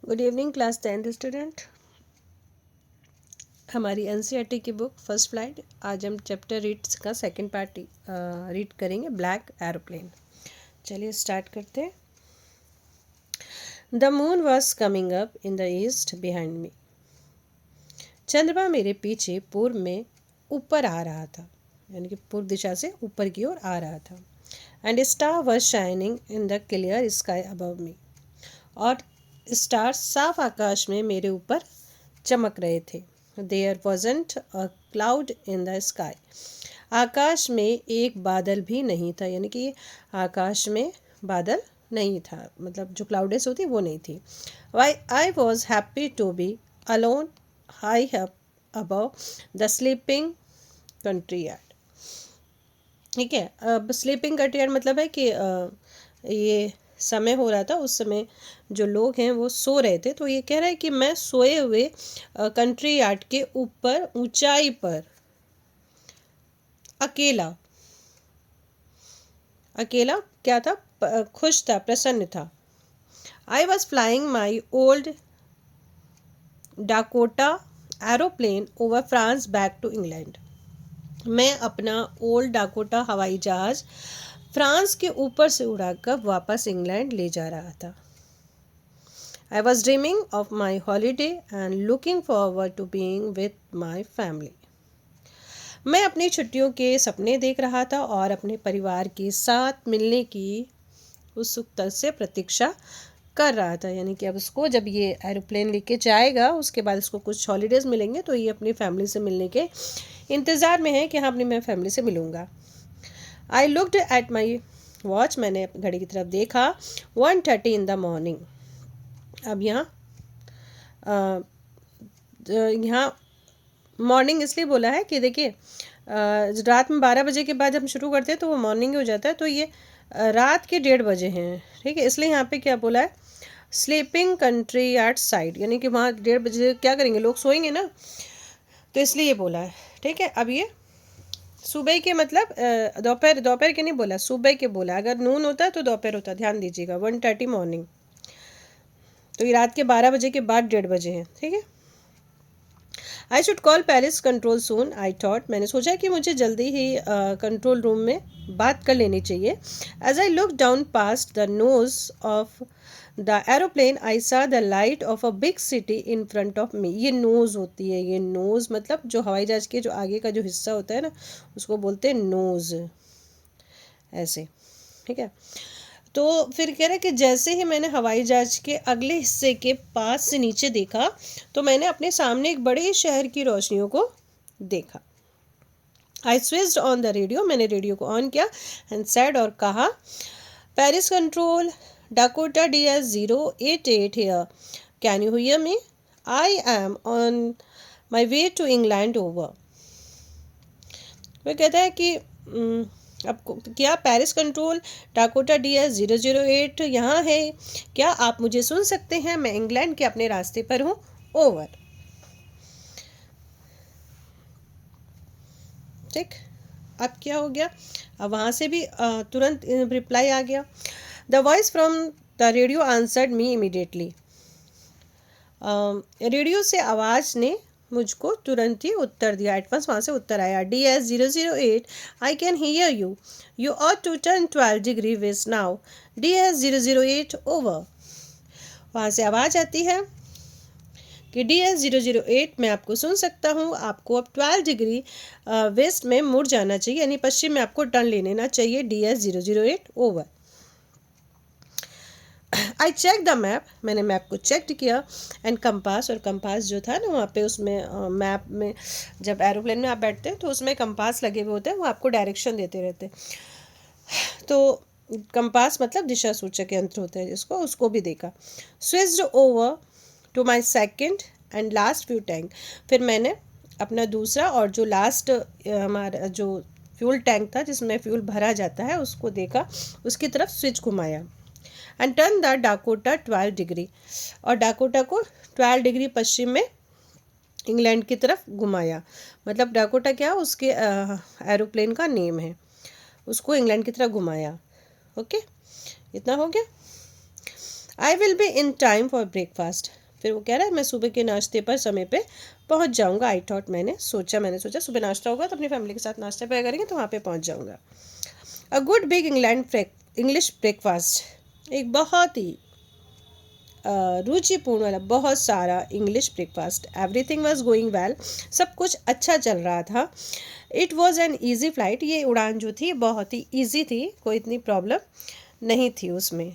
Good evening class 10th student. हमारी NCERT की book first flight, आज हम चैप्टर रीड्स का सेकंड पार्ट रीड करेंगे, ब्लैक एरोप्लेन। चलिए स्टार्ट करते हैं। The moon was coming up in the east behind me. चंद्रमा मेरे पीछे पूर्व में ऊपर आ रहा था, यानी कि पूर्व दिशा से ऊपर की ओर आ रहा था। And star was shining in the clear sky above मी, और स्टार साफ आकाश में मेरे ऊपर चमक रहे थे। There wasn't a cloud in the sky, आकाश में एक बादल भी नहीं था, यानी कि आकाश में बादल नहीं था, मतलब जो क्लाउडेस होती वो नहीं थी। I was happy to be alone high up above the sleeping country yard. ठीक है, अब स्लीपिंग कंट्री यार्ड मतलब है कि ये समय हो रहा था, उस समय जो लोग हैं वो सो रहे थे, तो ये कह रहा है कि मैं सोए हुए कंट्री यार्ड के ऊपर ऊंचाई पर अकेला अकेला क्या था, खुश था, प्रसन्न था। I was flying my old Dakota aeroplane over France back to England. मैं अपना ओल्ड डाकोटा हवाई जहाज फ्रांस के ऊपर से उड़ाकर वापस इंग्लैंड ले जा रहा था। I was dreaming of my holiday and looking forward to being with my family. मैं अपनी छुट्टियों के सपने देख रहा था और अपने परिवार के साथ मिलने की उत्सुकता से प्रतीक्षा कर रहा था, यानी कि अब उसको जब ये एरोप्लेन लेके जाएगा उसके बाद इसको कुछ हॉलीडेज मिलेंगे, तो ये अपनी फैमिली से मिलने के इंतज़ार में है कि हाँ अपनी मैं फैमिली से मिलूँगा। I looked at my watch, मैंने घड़ी की तरफ देखा। 1:30 इन द मॉर्निंग। अब यहाँ मॉर्निंग इसलिए बोला है कि देखिए रात में 12 बजे के बाद जब हम शुरू करते हैं तो वो मॉर्निंग हो जाता है, तो ये रात के 1:30 बजे हैं। ठीक है, इसलिए यहाँ पे क्या बोला है, स्लीपिंग कंट्री यार्ड साइड, यानी कि वहाँ 1:30 बजे क्या करेंगे, लोग सोएंगे ना, तो इसलिए ये बोला है। ठीक है, अब ये सुबह के मतलब दोपहर के नहीं बोला, सुबह के बोला। अगर नून होता तो दोपहर होता, ध्यान दीजिएगा। 1:30 मॉर्निंग, तो ये रात के 12 बजे के बाद 1:30 बजे हैं। ठीक है, I should call Paris control soon I thought, मैंने सोचा कि मुझे जल्दी ही कंट्रोल रूम में बात कर लेनी चाहिए। As I look down past the nose of the aeroplane I saw the light of a big city in front of me. ये नोज होती है, ये नोज मतलब जो हवाई जहाज के जो आगे का जो हिस्सा होता है ना, उसको बोलते हैं नोज, ऐसे। ठीक है, तो फिर कह रहा है कि जैसे ही मैंने हवाई जहाज के अगले हिस्से के पास से नीचे देखा तो मैंने अपने सामने एक बड़े शहर की रोशनियों को देखा। I switched on the radio, मैंने रेडियो को ऑन किया एंड सेड, और कहा, Paris control, Dakota DS-088 here, can you hear me? I am on my way to England over. वह कहता है कि अब क्या पेरिस कंट्रोल डाकोटा DS-008 यहाँ है, क्या आप मुझे सुन सकते हैं? मैं इंग्लैंड के अपने रास्ते पर हूँ, ओवर। ठीक, अब क्या हो गया, अब वहाँ से भी तुरंत रिप्लाई आ गया। The voice from the radio answered me immediately. Radio से आवाज़ ने मुझको तुरंत ही उत्तर दिया, एडवांस वहाँ से उत्तर आया। DS-008 I can hear you, you ought to turn 12 degree west now, DS-008 over. वहाँ से आवाज़ आती है कि DS-008 मैं आपको सुन सकता हूँ, आपको अब 12 डिग्री वेस्ट में मुड़ जाना चाहिए, यानी पश्चिम में आपको टर्न ले लेना चाहिए, DS-008 over. I check the map, मैंने मैप को चेक किया, एंड कंपास, और कंपास जो था ना वहाँ पे उसमें मैप में जब एरोप्लेन में आप बैठते हैं तो उसमें कंपास लगे हुए होते हैं, वो आपको डायरेक्शन देते रहते हैं। तो कंपास मतलब दिशा सूचक यंत्र होता है जिसको, उसको भी देखा। Switched over to my second and last few tank, फिर मैंने अपना दूसरा और जो लास्ट हमारा जो फ्यूल टैंक था जिसमें फ्यूल भरा जाता है उसको देखा, उसकी तरफ स्विच घुमाया। And turn the Dakota 12 degree, और डाकोटा को 12 डिग्री पश्चिम में इंग्लैंड की तरफ घुमाया। मतलब डाकोटा क्या, उसके एरोप्लेन का नेम है, उसको इंग्लैंड की तरफ घुमाया। ओके, इतना हो गया। I will be in time for breakfast, फिर वो कह रहा है मैं सुबह के नाश्ते पर समय पे पहुंच जाऊंगा। आई थॉट, मैंने सोचा सुबह नाश्ता होगा तो अपनी फैमिली के साथ नाश्ता पे करेंगे तो वहाँ पे पहुंच जाऊंगा। A good big English breakfast, एक बहुत ही रुचिपूर्ण वाला बहुत सारा English breakfast. Everything was going well, सब कुछ अच्छा चल रहा था। It was an easy flight, ये उड़ान जो थी बहुत ही ईजी थी, कोई इतनी प्रॉब्लम नहीं थी उसमें।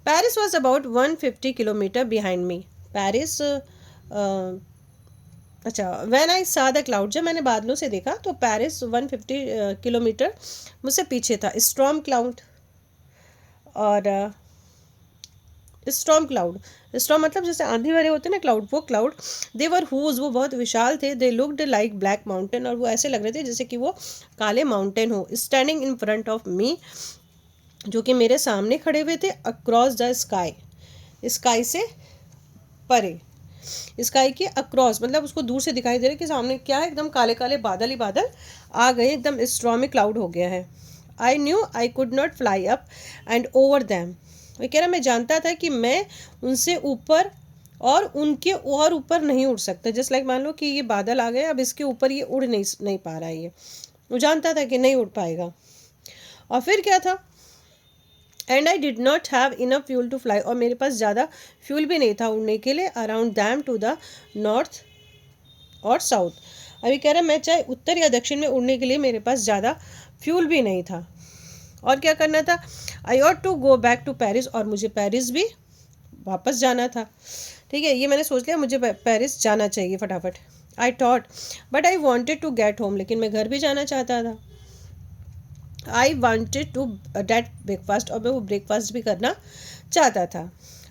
Paris was about 150 kilometre behind me. Paris अच्छा, when I saw the cloud, जब मैंने बादलों से देखा तो पेरिस 150 किलोमीटर मुझसे पीछे था। स्टॉर्म क्लाउड, और स्टॉर्म क्लाउड, स्टॉर्म मतलब जैसे आंधी भरे होते हैं ना क्लाउड, वो क्लाउड। दे वर हुज, वो बहुत विशाल थे। They looked like black mountain, और वो ऐसे लग रहे थे जैसे कि वो काले माउंटेन हो। स्टैंडिंग इन फ्रंट ऑफ मी, जो कि मेरे सामने खड़े हुए थे। अक्रॉस द स्काई, स्काई से परे, स्काई के अक्रॉस मतलब उसको दूर से दिखाई दे रहा है कि सामने क्या है, एकदम काले काले बादल ही बादल आ गए, एकदम स्ट्रॉमी क्लाउड हो गया है। I knew I could not fly up and over them, वो कह रहा मैं जानता था कि मैं उनसे ऊपर और उनके और ऊपर नहीं उड़ सकता। जस्ट लाइक मान लो कि ये बादल आ गए, अब इसके ऊपर ये उड़ नहीं पा रहा है, ये वो जानता था कि नहीं उड़ पाएगा। और फिर क्या था, and I did not have enough fuel to fly, और मेरे पास ज़्यादा फ्यूल भी नहीं था उड़ने के लिए। Around them to the north और साउथ, अभी कह रहा है मैं चाहे उत्तर या दक्षिण में उड़ने के लिए मेरे पास ज़्यादा फ्यूल भी नहीं था। और क्या करना था, I ought to go back to Paris, और मुझे पेरिस भी वापस जाना था। ठीक है, ये मैंने सोच लिया मुझे पेरिस जाना चाहिए फटाफट। I thought but I wanted to get home, लेकिन मैं घर भी जाना चाहता था। I wanted to date breakfast, और मैं वो ब्रेकफास्ट भी करना चाहता था।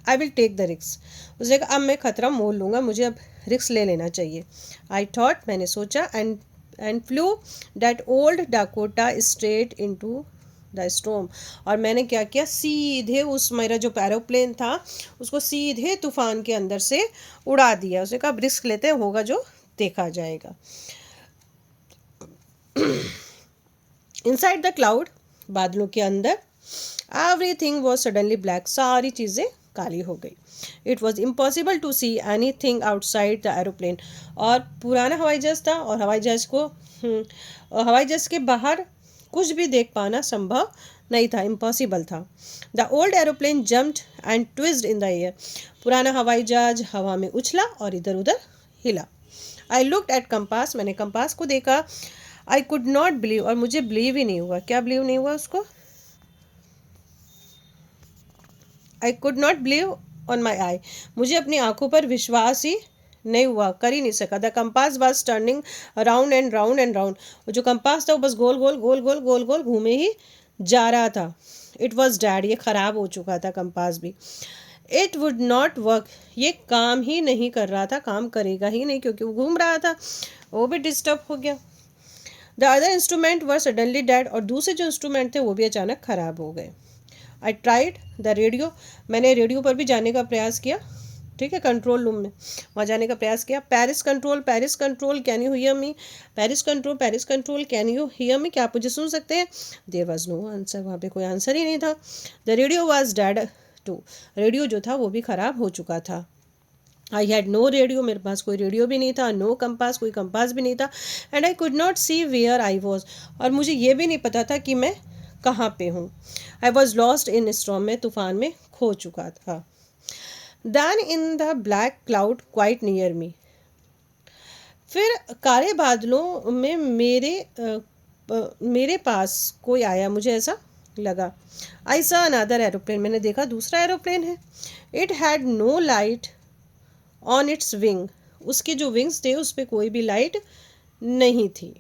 I will take the risk, उसने कहा अब मैं खतरा मोल लूँगा, मुझे अब रिस्क ले लेना चाहिए। आई थॉट, मैंने सोचा, and flu that old Dakota straight into the storm, और मैंने क्या किया, सीधे उस मेरा जो एरोप्लेन था उसको सीधे तूफान के अंदर से उड़ा दिया। उसने कहा रिस्क लेते हैं, होगा जो देखा जाएगा। इनसाइड द क्लाउड, बादलों के अंदर, एवरीथिंग वॉज सडनली ब्लैक, सारी चीज़ें काली हो गई। It was impossible to see anything outside the aeroplane, और पुराना हवाई जहाज था, और हवाई जहाज के बाहर कुछ भी देख पाना संभव नहीं था, इम्पॉसिबल था। The old aeroplane jumped and twisted in the air, पुराना हवाई जहाज हवा में उछला और इधर उधर हिला। आई लुक्ड एट कंपास, मैंने कंपास को देखा। आई कुड नॉट बिलीव, और मुझे बिलीव ही नहीं हुआ। क्या बिलीव नहीं हुआ उसको, I could not believe on my eye, मुझे अपनी आंखों पर विश्वास ही नहीं हुआ, कर ही नहीं सका। The compass was turning round and round and round, जो कंपास था वो बस गोल गोल गोल गोल गोल गोल घूमे ही जा रहा था। इट वॉज डैड, ये ख़राब हो चुका था कंपास भी। इट वुड नॉट वर्क, ये काम ही नहीं कर रहा था, काम करेगा ही नहीं क्योंकि वो घूम रहा था, वो भी डिस्टर्ब हो गया। The other instrument were suddenly dead, और दूसरे जो इंस्ट्रूमेंट थे वो भी अचानक ख़राब हो गए। आई ट्राइड द रेडियो, मैंने रेडियो पर भी जाने का प्रयास किया। ठीक है, कंट्रोल रूम में वहाँ जाने का प्रयास किया। Paris control can you hear me, Paris control can you hear मी, क्या आप मुझे सुन सकते हैं। देयर वाज नो आंसर, वहाँ पे कोई आंसर ही नहीं था। The radio was dead too, radio जो था वो भी ख़राब हो चुका था। आई हैड नो रेडियो, मेरे पास कोई रेडियो भी नहीं था। नो कंपास, कोई कंपास भी नहीं था। And I could not see where I was, और मुझे ये भी नहीं पता था कि मैं कहाँ पे हूँ। I was lost in storm, में तूफान में खो चुका था। Then in the black cloud quite near me, फिर काले बादलों में मेरे पास कोई आया, मुझे ऐसा लगा। आई सा अनदर एरोप्लेन, मैंने देखा दूसरा एरोप्लेन है। It had no light on its wing, उसके जो विंग्स थे उस पर कोई भी लाइट नहीं थी।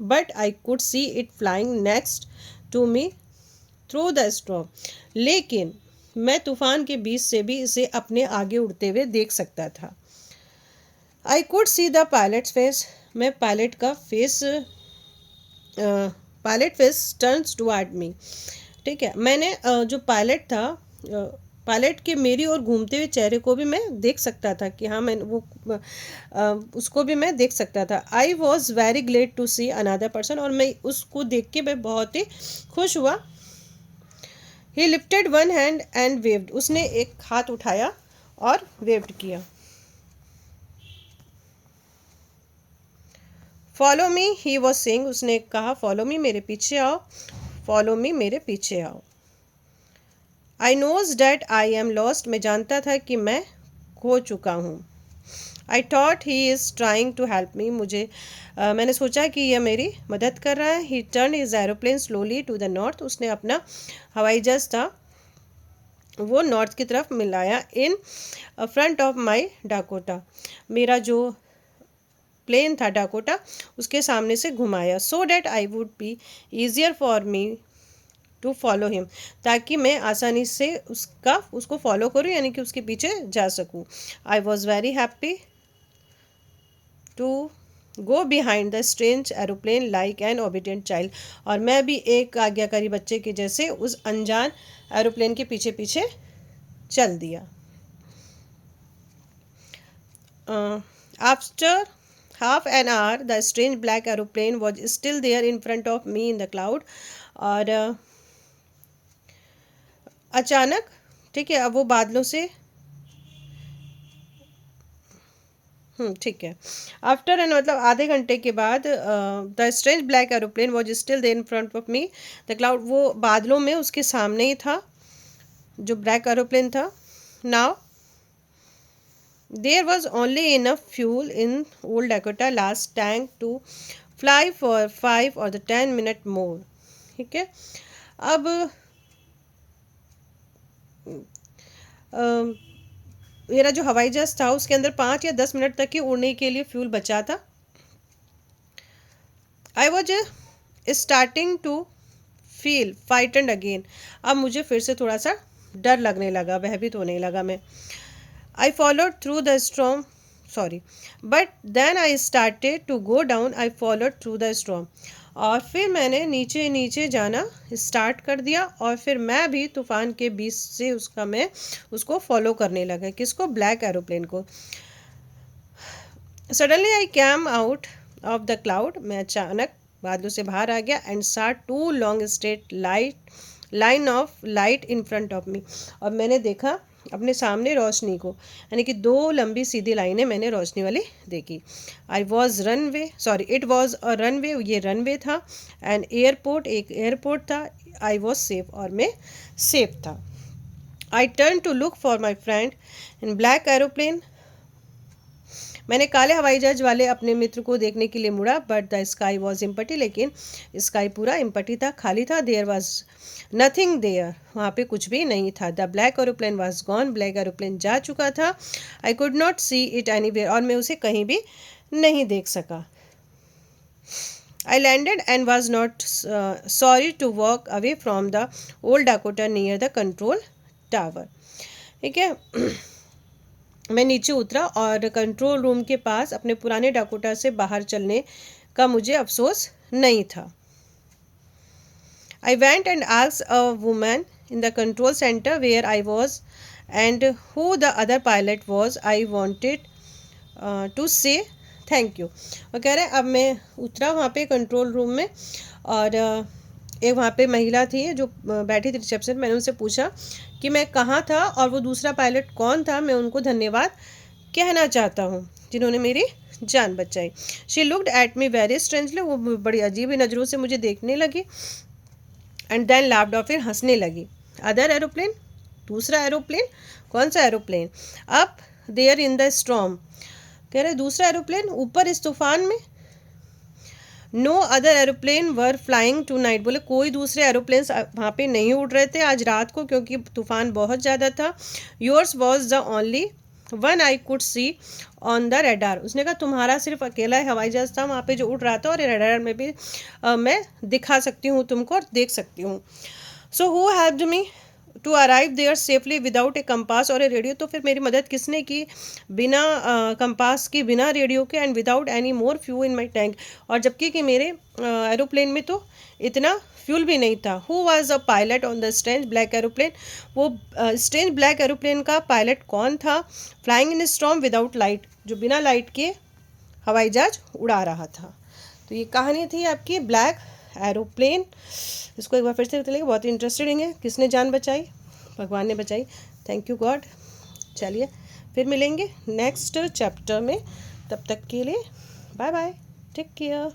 But I could see it flying next to me through the storm, लेकिन मैं तूफान के बीच से भी इसे अपने आगे उड़ते हुए देख सकता था। I could see the pilots face, मैं पायलट फेस टर्न्स टुवर्ड मी। ठीक है, मैंने जो पायलट था, पायलट के मेरी और घूमते हुए चेहरे को भी मैं देख सकता था कि हाँ, मैं वो उसको भी मैं देख सकता था। I was very glad to see another person, और मैं उसको देख के मैं बहुत ही खुश हुआ। ही lifted one hand and waived, उसने एक हाथ उठाया और वेव्ड किया। Follow me he was saying, उसने कहा फॉलो मी, मेरे पीछे आओ, फॉलो मी, मेरे पीछे आओ। I knows that I am lost, मैं जानता था कि मैं खो चुका हूँ। I thought he is trying to help me, मैंने सोचा कि यह मेरी मदद कर रहा है। He turn his aeroplane slowly to the north, उसने अपना हवाई जहाज था वो नॉर्थ की तरफ मिलाया। In front of my Dakota, मेरा जो प्लेन था डाकोटा उसके सामने से घुमाया। So that I would be easier for me to follow him, ताकि मैं आसानी से उसको फॉलो करूँ, यानी कि उसके पीछे जा सकूँ। I was very happy to go behind the strange aeroplane like an obedient child, और मैं भी एक आज्ञाकारी बच्चे के जैसे उस अनजान एरोप्लेन के पीछे पीछे चल दिया। After half an hour the strange black aeroplane was still there in front of me in the cloud, और अचानक, ठीक है, अब वो बादलों से, ठीक है, आफ्टर एन मतलब आधे घंटे के बाद the strange black aeroplane was still there in front of me the cloud, वो बादलों में उसके सामने ही था जो ब्लैक एरोप्लेन था। Now there was only enough fuel in old Dakota last tank to fly for 5 or 10 minutes more, ठीक है। अब मेरा जो हवाई जहाज था उसके अंदर 5 या 10 मिनट तक ही उड़ने के लिए फ्यूल बचा था। I was starting to feel frightened again, अब मुझे फिर से थोड़ा सा डर लगने लगा, भयभीत होने लगा मैं। I followed through the storm, sorry, but then I started to go down, I followed through the storm, और फिर मैंने नीचे नीचे जाना स्टार्ट कर दिया, और फिर मैं भी तूफान के बीच से मैं उसको फॉलो करने लगा। किसको? ब्लैक एरोप्लेन को। Suddenly I came out of the cloud, मैं अचानक बादलों से बाहर आ गया। एंड सार 2 long straight line of light in front of मी, और मैंने देखा अपने सामने रोशनी को, यानी कि 2 लंबी सीधी लाइनें मैंने रोशनी वाली देखी। I was runway, sorry, it was a runway, ये रनवे था। एंड एयरपोर्ट, एक एयरपोर्ट था। आई वॉज सेफ, और मैं सेफ था। I turn to look for my friend in black aeroplane, मैंने काले हवाई जहाज वाले अपने मित्र को देखने के लिए मुड़ा। But the sky was empty, लेकिन स्काई पूरा इम्पटी था, खाली था। देयर वॉज नथिंग देयर, वहाँ पे कुछ भी नहीं था। The black aeroplane was gone, black aeroplane जा चुका था। I could not see it anywhere, और मैं उसे कहीं भी नहीं देख सका। I landed and was not sorry to walk away from the old Dakota near the control tower, ठीक है। मैं नीचे उतरा और कंट्रोल रूम के पास अपने पुराने डाकोटा से बाहर चलने का मुझे अफसोस नहीं था। I went and asked a woman in the control centre where I was and who the other pilot was. I wanted to say thank you. वो कह रहे अब मैं उतरा वहाँ पे कंट्रोल रूम में, और एक वहाँ पे महिला थी जो बैठी थी रिसेप्शन। मैंने उनसे पूछा कि मैं कहाँ था और वो दूसरा पायलट कौन था। मैं उनको धन्यवाद कहना चाहता हूँ जिन्होंने मेरी जान बचाई। She looked at me very strangely, वो बड़ी अजीब नज़रों से मुझे देखने लगी। एंड देन लाफ्ड, और फिर हंसने लगी। अदर एरोप्लेन, दूसरा एरोप्लेन, कौन सा aeroplane? Up there in the storm, कह रहे दूसरा एरोप्लेन ऊपर इस तूफान में। No other aeroplane were flying tonight, बोले कोई दूसरे एरोप्लेन वहाँ पे नहीं उड़ रहे थे आज रात को, क्योंकि तूफान बहुत ज़्यादा था। Yours was the only one I could C on the radar, उसने कहा तुम्हारा सिर्फ अकेला हवाई जहाज था वहाँ पे जो उड़ रहा था, और रेडार में भी मैं दिखा सकती हूँ तुमको और देख सकती हूँ। So who helped me to arrive there safely without a compass और ए रेडियो, तो फिर मेरी मदद किसने की? बिना कंपास की, बिना रेडियो के, and without any more fuel in my tank, और जबकि कि मेरे एरोप्लेन में तो इतना फ्यूल भी नहीं था। Who was a pilot on the strange black aeroplane, वो स्ट्रेंज ब्लैक एरोप्लेन का पायलट कौन था? Flying in storm without light, जो बिना लाइट के हवाई जहाज उड़ा रहा था। तो ये कहानी थी आपकी ब्लैक एरोप्लेन, इसको एक बार फिर से चलेगा, बहुत ही इंटरेस्टिंग है। किसने जान बचाई? भगवान ने बचाई। Thank you God. चलिए फिर मिलेंगे नेक्स्ट चैप्टर में, तब तक के लिए बाय बाय, टेक केयर।